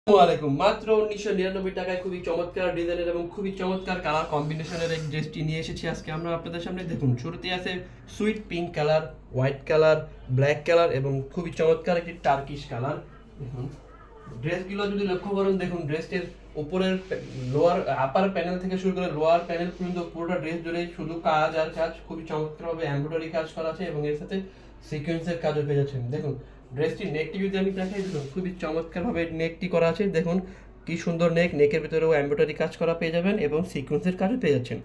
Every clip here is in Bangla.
আসসালামাইকুম। মাত্র 1999 টাকায় খুবই চমৎকার ডিজাইনের এবং খুবই চমৎকার কালার কম্বিনেশনের এক ড্রেসটি নিয়ে এসেছি আজকে আমরা আপনাদের সামনে। দেখুন, শুরুতেই আছে sweet pink colour, white colour, black colour এবং খুবই চমৎকার একটি টার্কিশ কালার। দেখুন ড্রেসগুলো যদি লক্ষ্য করুন, দেখুন ড্রেসটির উপরের লোয়ার আপার প্যানেল থেকে শুরু করে লোয়ার প্যানেল পর্যন্ত পুরোটা ড্রেস জুড়ে শুধু কাজ আর কাজ, খুবই চমৎকারভাবে এমব্রয়ডারি কাজ করা আছে এবং এর সাথে সিকোয়েন্সের কাজও পেয়ে যাচ্ছেন। দেখুন ড্রেসটির নেকটি যদি আমি দেখাই, দেখুন খুবই চমৎকারভাবে নেকটি করা আছে। দেখুন কি সুন্দর নেক, নেকের ভিতরেও এমব্রয়ডারি কাজ করা পেয়ে যাবেন এবং সিকোয়েন্সের কাজও পেয়ে যাচ্ছেন।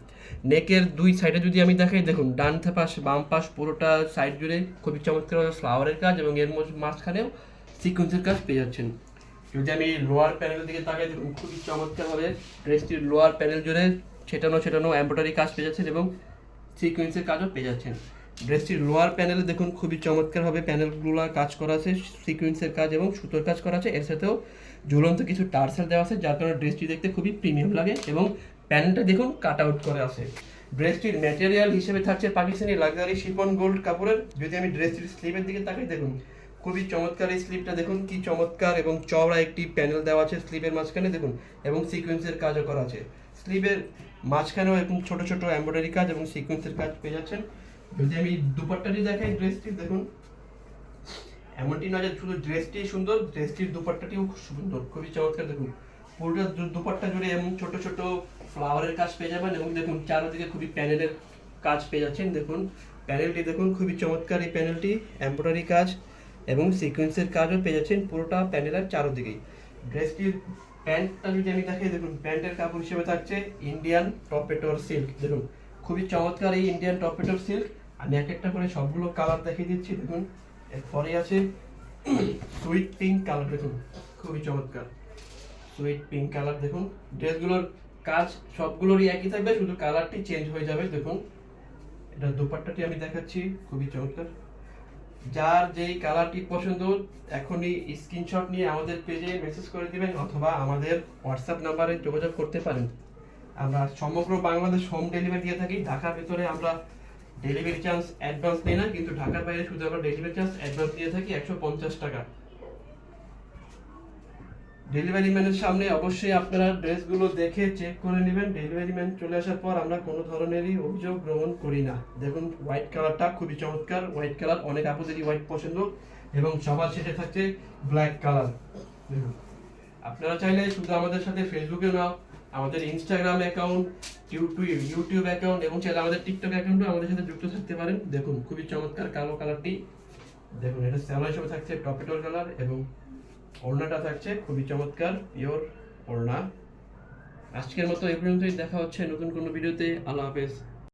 নেকের দুই সাইডে যদি আমি দেখাই, দেখুন ডান পাশ বাম পাশ পুরোটা সাইড জুড়ে খুবই চমৎকারভাবে ফ্লাওয়ারের কাজ এবং এর মাঝখানেও সিকোয়েন্সের কাজ পেয়ে যাচ্ছেন। যদি আমি লোয়ার প্যানেলের দিকে তাকাই, দেখুন খুবই চমৎকারভাবে ড্রেসটির লোয়ার প্যানেল জুড়ে ছেটানো এমব্রয়ডারি কাজ পেয়ে যাচ্ছেন এবং সিকোয়েন্সের কাজও পেয়ে যাচ্ছেন। ড্রেসটির লোয়ার প্যানেলে দেখুন খুবই চমৎকারভাবে প্যানেলগুলো কাজ করা আছে, সিকোয়েন্সের কাজ এবং সুতোর কাজ করা আছে। এর সাথেও ঝুলন্ত কিছু টার্সেল দেওয়া আছে, যার কারণে ড্রেসটি দেখতে খুবই প্রিমিয়াম লাগে এবং প্যানেলটা দেখুন কাট আউট করে আছে। ড্রেসটির ম্যাটেরিয়াল হিসেবে থাকছে পাকিস্তানি লাক্সারি শিফন গোল্ড কাপড়ের। যদি আমি ড্রেসটির স্লিভের দিকে তাকাই, দেখুন খুবই চমৎকার এই স্লিভটা, দেখুন কি চমৎকার এবং চওড়া একটি প্যানেল দেওয়া আছে স্লিভের মাঝখানে, দেখুন এবং সিকোয়েন্সের কাজও করা আছে। স্লিভের মাঝখানেও এরকম ছোট ছোট এমব্রয়ডারি কাজ এবং সিকোয়েন্সের কাজ পেয়ে যাচ্ছেন। যদি আমি দুপাট্টাটি দেখাই, ড্রেসটি দেখুন এমনটি না যে শুধু ড্রেসটি সুন্দর, ড্রেসটির দুপাট্টাটিও খুব সুন্দর, খুবই চমৎকার। দেখুন পুরোটা দুপাট্টা জুড়ে এমন ছোট ছোট ফ্লাওয়ারের কাজ পেয়ে যাবেন এবং দেখুন চারদিকে খুবই প্যানেলের কাজ পেয়ে যাচ্ছেন। দেখুন প্যানেলটি দেখুন খুবই চমৎকার, এই প্যানেলটি এমব্রয়ডারি কাজ এবং সিকোয়েন্সের কাজও পেয়ে যাচ্ছেন পুরোটা প্যানেলের চারদিকেই। ড্রেসটির প্যান্টটা যদি আমি দেখাই, দেখুন প্যান্টের কাপড় হিসেবে থাকছে ইন্ডিয়ান টপেটোর সিল্ক। দেখুন খুবই চমৎকার এই ইন্ডিয়ান টপেটোর সিল্ক। আমি এক একটা করে সবগুলো কালার দেখিয়ে দিচ্ছি। দেখুন এরপরে আছে সুইট পিঙ্ক কালার, দেখুন খুবই চমৎকার সুইট পিঙ্ক কালার। দেখুন ড্রেসগুলোর কাজ সবগুলোরই একই থাকবে, শুধু কালারটি চেঞ্জ হয়ে যাবে। দেখুন এটা দুপাট্টাটি আমি দেখাচ্ছি, খুবই চমৎকার। যার যেই কালারটি পছন্দ এখনই স্ক্রিনশট নিয়ে আমাদের পেজে মেসেজ করে দিবেন অথবা আমাদের হোয়াটসঅ্যাপ নাম্বারে যোগাযোগ করতে পারেন। আমরা সমগ্র বাংলাদেশ হোম ডেলিভারি দিয়ে থাকি। ঢাকার ভিতরে আমরা ডেলিভারি চার্জ অ্যাডভান্স নিই না, কিন্তু ঢাকার বাইরে শুধু আমরা ডেলিভারি চার্জ অ্যাডভান্স দিয়ে থাকি 150 টাকা। ডেলিভারি ম্যানের সামনে অবশ্যই আপনারা ড্রেসগুলো দেখে চেক করে নেবেন। ডেলিভারি ম্যান চলে আসার পর আমরা কোনো ধরনেরই অভিযোগ গ্রহণ করি না। দেখুন হোয়াইট কালারটা খুবই চমৎকার, হোয়াইট কালার অনেক আপুদেরই হোয়াইট পছন্দ এবং সবার শেষে থাকছে ব্ল্যাক কালার। দেখুন আপনারা চাইলে শুধু আমাদের সাথে ফেসবুকে না, আমাদের ইনস্টাগ্রাম অ্যাকাউন্ট, ইউটিউব অ্যাকাউন্ট এবং চাইলে আমাদের টিকটক অ্যাকাউন্টও আমাদের সাথে যুক্ত থাকতে পারেন। দেখুন খুবই চমৎকার কালো কালারটি, দেখুন এটা স্যালো হিসেবে থাকছে টপেটোর কালার এবং ওড়নাটা থাকছে খুবই চমৎকার পিওর ওড়না। আজকের মতো এই পর্যন্তই, দেখা হচ্ছে নতুন কোনো ভিডিওতে। আল্লাহ হাফেজ।